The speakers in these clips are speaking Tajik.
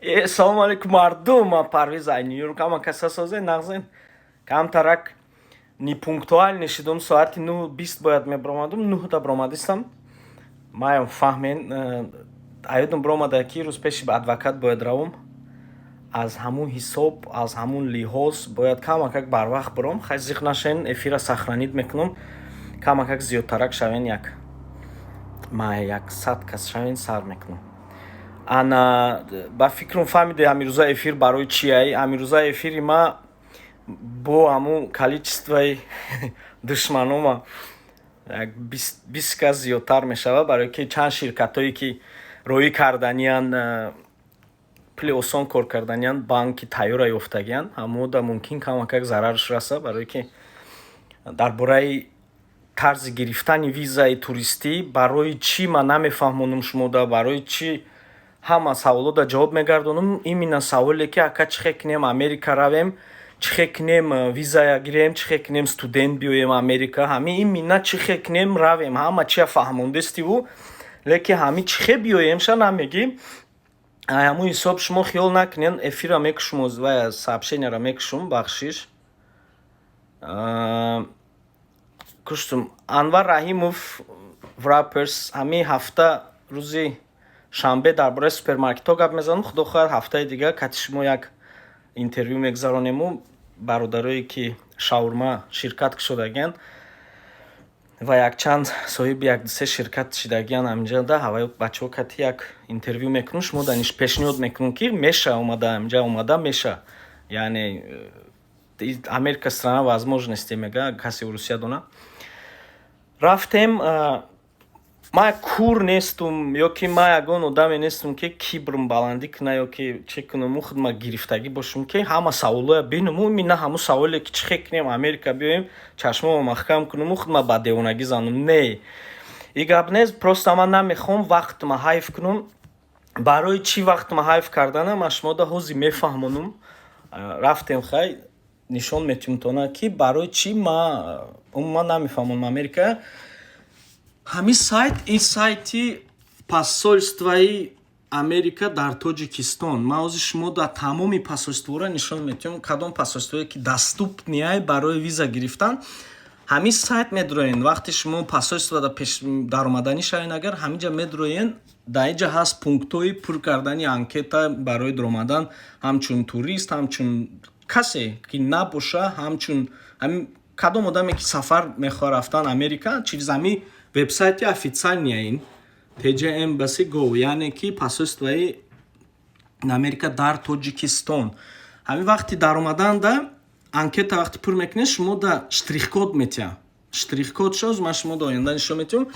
Салом алейкум мардум, ман Парвез Айниюрм. Кама каса созен нағзен. Камтарак ни пунктуал нишидум соати 9:20 бояд мебромадум, 9 бромадистам. Маям фаҳмен аёдум бромада ки рӯз пеши адвокат бояд равум. Аз ҳамун ҳисоб, аз ҳамун лиҳоз бояд камакак барвақт буром. Хай зиқ нашен, эфира сахранид мекунам. Камакак зиёдтарак шавен як 100 кас шавен сар мекунам. Ана ба фикрам фаҳмиде амирӯза эфир барои чияй? Амирӯза эфири ма бо ҳамун количествои душманома як 20 кас зиёдтар мешавад, барои ки чанд ширкатое ки роӣ карданиян, пили осон кор карданиян, банки тайёра ёфтагиян, ҳамода мумкин камакак зарарш раса, барои ки дар бораи тарзи гирифтани визаи туристӣ барои чӣ ман намефаҳмонам шумода, барои чӣ ҳама саволода ҷавоб мегардонам. Именно саволе ки ака чихе кунем Америка равем, чихе кунем визая гирем, чихе кунем студент биёем Америка, ҳами именно чихе кунем равем, ҳама чия фаҳмондестиву, леки ҳами чихе биёемша намегӣ. ҳамун ҳисоб шумо хиёл накунен, эфира мекушум, ва сообщенияра мекушум, бахшиш. куштум Анвар Раҳимов Wrappers ҳамин ҳафта рӯзи шанбе дар бораи супермаркетҳо гап мезанам. Худо хоҳад ҳафтаи дигар кати шумо як интервю мегзаронему. Бародарое ки шаурма ширкат кушодагиян ва якчанд соҳиби 1-2 ширкат шидагиян ҳаминҷада ҳаваи бачаҳо кати як интервю мекунам. Шумо даниш пешниҳод мекунам ки меша омада ҳаминҷа омада меша, яъне Америка страна возможности мега касе Русия дона. Рафтем, ман кур нестум, ё ки ман ягон одаме нестум ки кибрм баландӣ куна, ё ки чӣ кунам, мун худма гирифтагӣ бошум ки ҳама саволоя бинаму, именно ҳамун саволе ки чихе кунем Америка биёем, чашмома маҳкам кунам, мун худма ба девонагӣ занам. Не, и гап нест, просто ман намехоҳам вақтма ҳайф кунам. Барои чӣ вақтма ҳайф карданам ман шумода ҳозир мефаҳмонам. Рафтем хай нишон метиҳам ки барои чӣ ман умуман намефаҳмонам Америка. ҳамин сайт, ин сайти посольствои Америка дар Тоҷикистон. Ман ҳозир шумода тамоми посольствора нишон метиҳам, кадом посольствое ки даступнияй барои виза гирифтан. ҳамин сайт медроен, вақти шумо посольствода пеш даромаданӣ шавен, агар ҳаминҷа медроен, дар инҷа ҳаст пунктҳои пур кардани анкета барои даромадан, ҳамчун турист, ҳамчун касе ки набоша, ҳамчун кадом одаме ки сафар мехоҳад рафтан Америка, чиз ҳамин вебсайти официалияин TJ Embassy Go, яъне ки посольствои Америка дар Тоҷикистон. ҳамин вақти даромаданда анкета вақти пур мекунед, шумо да штрихкод метиҳа. Штрихкод шоз ман шумо да оянда нишон метиҳам.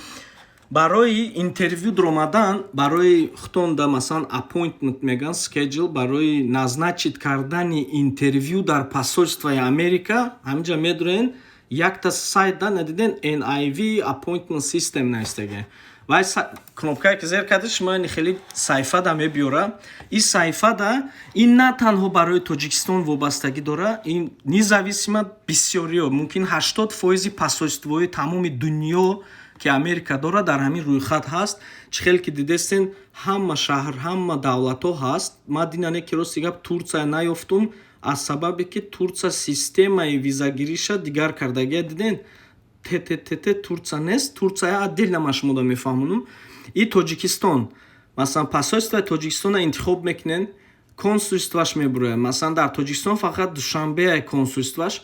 Барои интервю даромадан, барои хутонда масалан appointment меган schedule, барои назначит кардани интервю дар посольствои Америка, ҳаминҷа медроен якта сайт да надиден NIV appointment system наистаге. Вай кнопкае ки зер кардед шумо хеле саҳифада мебиёра. Ин саҳифада ин на танҳо барои Тоҷикистон вобастагӣ дора, ин независима бисёриё, мумкин 80% посольствои тамоми дунё ки Америка дора дар ҳамин рӯйхат ҳаст. чихел ки дидестен ҳама шаҳр, ҳама давлатҳо ҳаст. ман динане ки рости гап Турция наёфтум, аз сабабе ки Турция системаи визагириша дигар кардагия диден. Турция нест, Турция отдельно ман шумода мефаҳмонам. И Тоҷикистон, масалан посольствои Тоҷикистона интихоб мекунен, консулствоаш мебурояд. масалан дар Тоҷикистон фақат Душанбе консулствоаш,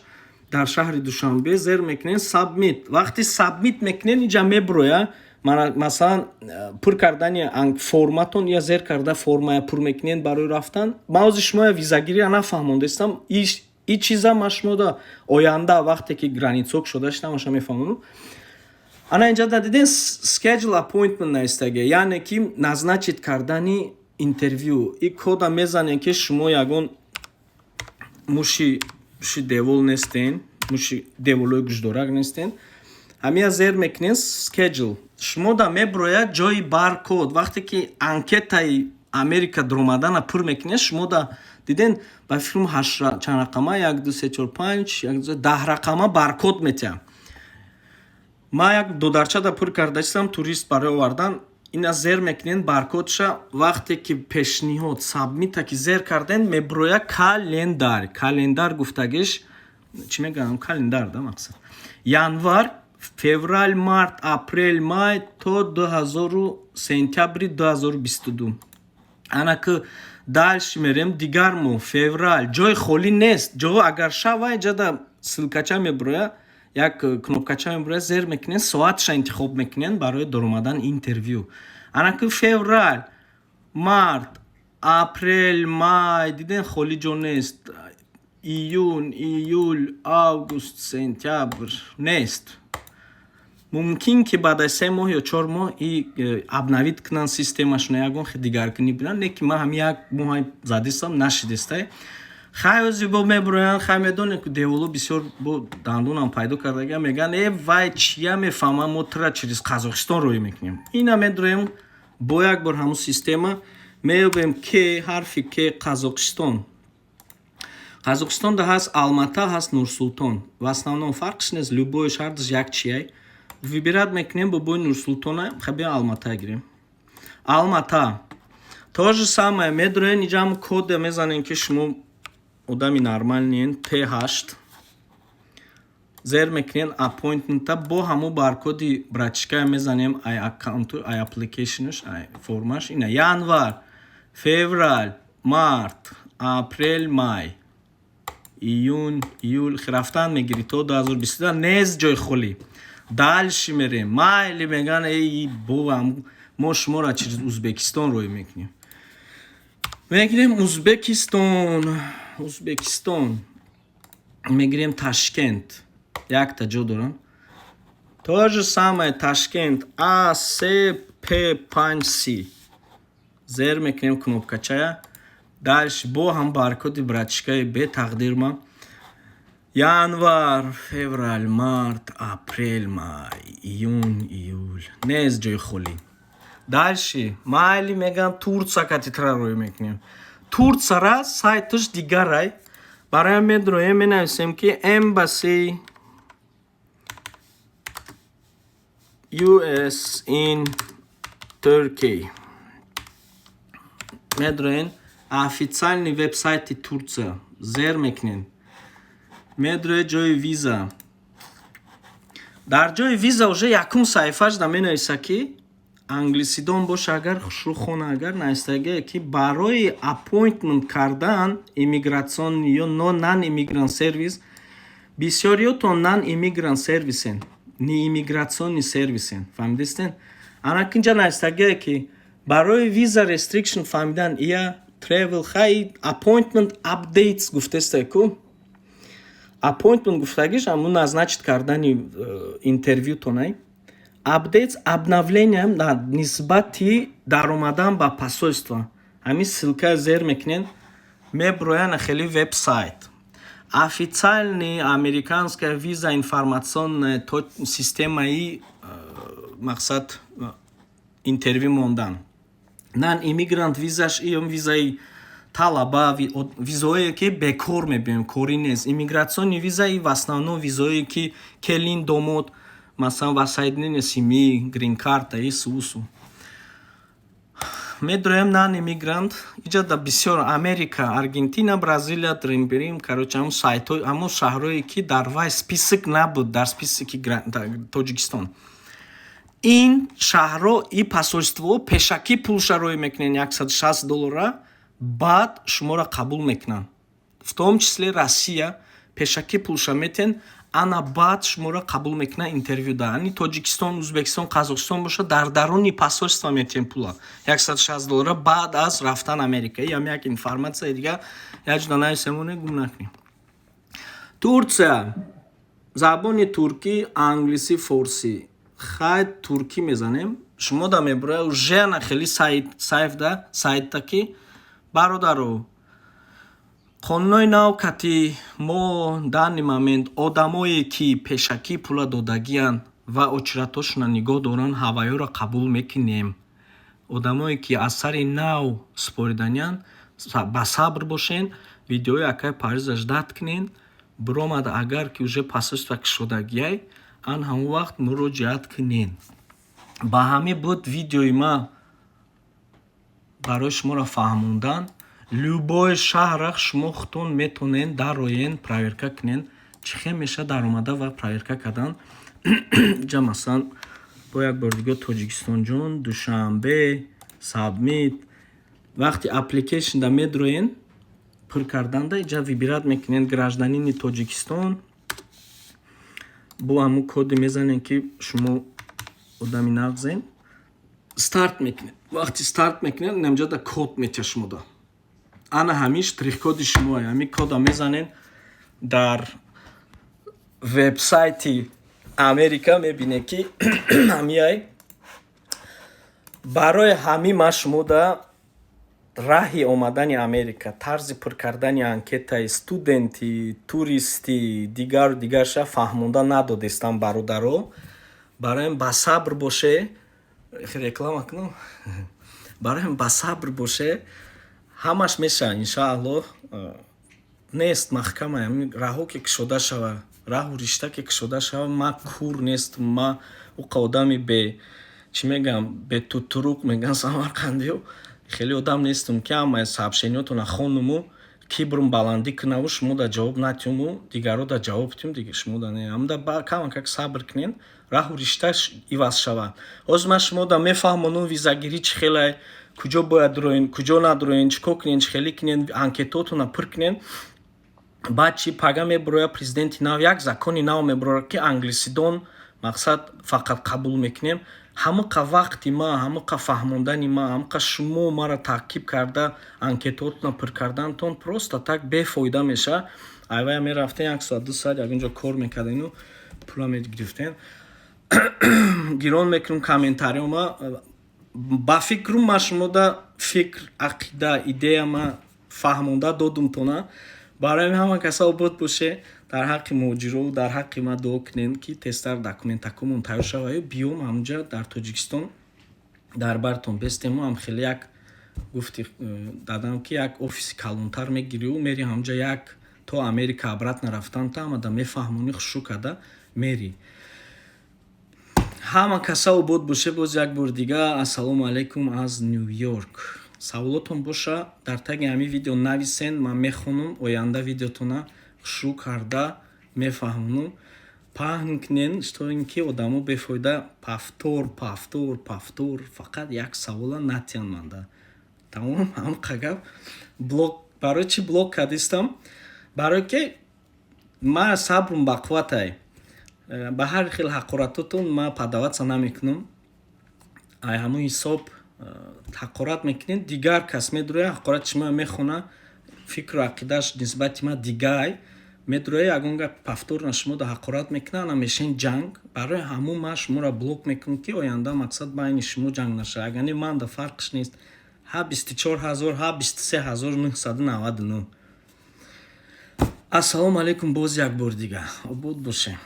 дар шаҳри Душанбе зер мекунен submit. вақти submit мекунен инҷа мебуроя, масалан пур кардани форматон я зер карда формая пур мекунен барои рафтан. ман ҳозир шумоя визагирия нафаҳмондестам. ин чиза ман шумода оянда вақте ки границо кушода шудам аша мефаҳмонам. ана инҷа дадиден schedule appointment наистаге, яъне ки назначит кардани интервю. ин кода мезанен ки шумо ягон муши девол нестен, муши деволои гӯшдорак нестен. ҳамия зер мекунен schedule. шумо да мебурояд ҷои баркод. вақте ки анкетаи Америка даромадана пур мекунед, шумо да диден ба фикрам 8 чанд рақама 1 2 3 4 5 10 рақама баркод метиҳа. ман як додарчада пур карда истам турист барои овардан. اینا زر میکنین بارکودشا وقتی که پیشنهاد سابمیت که زر کردن میبرویا کالندر گفتگیش چی میگم کالندر ده مقصد январ феврал март апрел май то 2000 сентябрь 2022 ана ки дальше мерем дигар мо феврал ҷои холӣ нест ҷо агар шава ҷада силкача меброя як кнопкача меброя зер мекунен соатша интихоб мекунен барои даромадан интервью ана ки феврал март апрел май диден холӣ ҷо нест июн июл август сентябр нест мумкин ки баъд аз 3 моҳ ё 4 моҳ и обновит кунан системашона ягон дигаркунӣ бинан не ки ман ҳами як моҳ задистам нашидистай хайо зибо меброян хай медоне ки деволо бисёр бо дандонам пайдо кардагиам меган вай чия мефаҳма мо тра через қазоқистон роӣ мекунем ина медроем бо як бор ҳамун система меёбем ки ҳарфи ки қазоқистон да ҳаст алмата ҳаст нурсултон в основном фарқш нест любой шаҳрдаш як чияй выбирать мекунем бо бои нурсултона хаби алмата гирем алмата то же самое медроен иҷам кода мезанем ки шумо одами нормалиен P8 зер мекунен аппоинтмента бо ҳамун баркоди братишка мезанем ай аккаунту ай аппликейшнаш ай формаш ина январ феврал март апрел май июн июл рафтан мегири то 2022 нез ҷои холӣ дальше мерем майли меган бувам мо шуморо через узбекистон роӣ мекунем мегирем узбекистон мегирем ташкент якта ҷо дорам то же самое ташкент ACP5C зер мекунем кнопкачая дальше бо ҳам баркоди братишкаи бе тақдирма январ феврал март апрел май июн июл нез ҷои холӣ дальше майли меган турция катитра роӣ мекунем турцияра сайташ дигарай бароям медроем менависем ки embassy US in Turkey медроен официальный вебсайти Турция зер мекунен медроед ҷои виза дар ҷои виза уже якум саҳифашда менависа ки англисидон боша агар хушрӯхона агар навистагие ки барои аппоинтмент кардан иммигратсиони ё нан иммигрант сервис бисёриётон нан иммигрант сервисен ни иммигратсиони сервисен фаҳмидистен ана инҷа навистагие ки барои виза restriction фаҳмидан ия travel хай appointment updates гуфтесте ку appointment гуфтагиш ҳамун назначит кардани интервьютонай updates обновлениям дар нисбати даромадан ба посольство ҳамин ссилка зер мекунен меброян хели вебсайт официальный американская виза информационная системаи мақсад интервью мондан нан иммигрант визаш ё визаи талаба визое ки бекор мебинем кори нест иммигратсиони визаи в основном визое ки келин домод масалан воссоединение семьи грин карта и сусу медроем нан иммигрант иҷада бисёр америка аргентина бразилия дримбирим короче ҳамун сайтҳои ҳамун шаҳрое ки дар вай список набуд дар списоки тоҷикистон ин шаҳрҳо и посольство пешакӣ пулша роӣ мекунен $160 баъд шуморо қабул мекунанд в том числе россия пешакӣ пулша метен ана баъд шуморо қабул мекунанд интервью да ани тоҷикистон узбекистон қазоқистон боша дар даруни посольство метен пула $160 баъд аз рафтан америка ям як информация дига як ҷуда нависемоне гум накунем турция забони туркӣ англисӣ форсӣ хай туркӣ мезанем шумо да меброя уже на хели сайтта ки бародаро қонунои нав кати мо данный момент одамое ки пешакӣ пула додагиянд ва очиратошона нигоҳ доранд ҳаваёро қабул мекунем одамое ки аз сари нав супориданиянд ба сабр бошен видеои акай париза ждат кунен биромада агар ки уже посольство шодагияй ан ҳамон вақт муроҷиат кунен ба ҳамин буд видеои ма барои шуморо фаҳмондан. Любой шаҳра шумо худтон метонен дароен, проверка кунен чӣ хел меша даромада ва проверка кардан. ҷа масалан бо як бор дига Тоҷикистонҷон, Душанбе, Сабмит. Вақти аппликейшнда медроен пур карданда иҷа вибират мекунен гражданини Тоҷикистон. Бо ҳамун коди мезанен ки шумо одами нағзен. Старт мекунед. Вақти старт мекунед намҷада код метия шумода. Ана ҳамин штрих-коди шумоe. Ҳамин кода мезанен дар вебсайти Америка мебинед ки ҳамияй барои ҳамин ма шумода раҳи омадани Америка, тарзи пур кардани анкетаи студенти, туристи, дигару дигарша фаҳмонда надодестам бародаро. Бароям ба сабр боше. Реклама кунам. Бароям ба сабр боше. Ҳамаш меша иншааллоҳ. Нест маҳкама раҳо ки кушода шава, раҳу ришта ки кушода шава. Ма кур нест, ма уқа одами бе чӣ мегам бе тутурук меган самарқандиё. Хеле одам нестум ки ҳамаи сообщениётона хонуму кибрум баландӣ кунаву шумо да ҷавоб натиёму дигаро да ҷавоб тиём дига шумо да не. Ҳамда ба камакак сабр кунен раҳу ришташ иваз шава. Ҳозир ман шумо да мефаҳмонам визагирӣ чӣ хелай, куҷо бояд роен, куҷо надроен, чӣ кор кунен, чӣ хеле кунен, анкетотона пур кунен. Баъд чӣ пага мебароя президенти нав, як закони нав мебароя ки англисидон мақсад фақат қабул мекунем. Ҳамақа вақти ма, ҳамақа фаҳмондани ма, ҳамақа шумо мара таъқиб карда анкетотона пур кардантон просто так бефоида меша. Айвая мерафтен 1 соат 2 соат якинҷо кор мекардину пула мегирифтен. Гирон мекунам комментариёма. Ба фикрум ма шумода фикр, ақида, идеяма фаҳмонда додумтона. Барои ҳама каса обод боше. Дар ҳаққи муҳоҷиро, дар ҳаққи ма дуо кунен ки тезтар документакумон тайёр шаваю биём ҳамҷа дар Тоҷикистон дар бартон бестему. Ҳам хеле як гуфти дадам ки як офиси калонтар мегирию мери ҳамҷа як то Америка обратно рафтан та ҳамада мефаҳмони хушу карда мери. Ҳама каса обод боше. Боз як бор дига ассалому алайкум аз Нью-Йорк. Саволотон боша дар таги ҳамин видео нависен. Ман мехонам оянда видеотона хушу карда мефаҳмонам. Паҳн кунен то ин ки одамо бефоида пафтор фақат як савола натиан манда. Тамом ҳамқа гап. Блок барои чӣ блок кардистам? Барои ки ман сабрум ба қувватай. Ба ҳар хел ҳақоратотон ман падаватса намекунам. Ай ҳамон ҳисоб ҳақорат мекунед, дигар кас медроя ҳақорат шумо мехона, фикру ақидаш нисбати ма дигай медроя ягон гап пафторна шумо да ҳақорат мекунад, ана мешин ҷанг. Барои ҳамон ман шуморо блок мекунам ки оянда мақсад байни шумо ҷанг наша. Агани ман да фарқш нест. ҳа 24000, ҳа 23999. Ассалому алайкум боз як бор дига. Обод боше.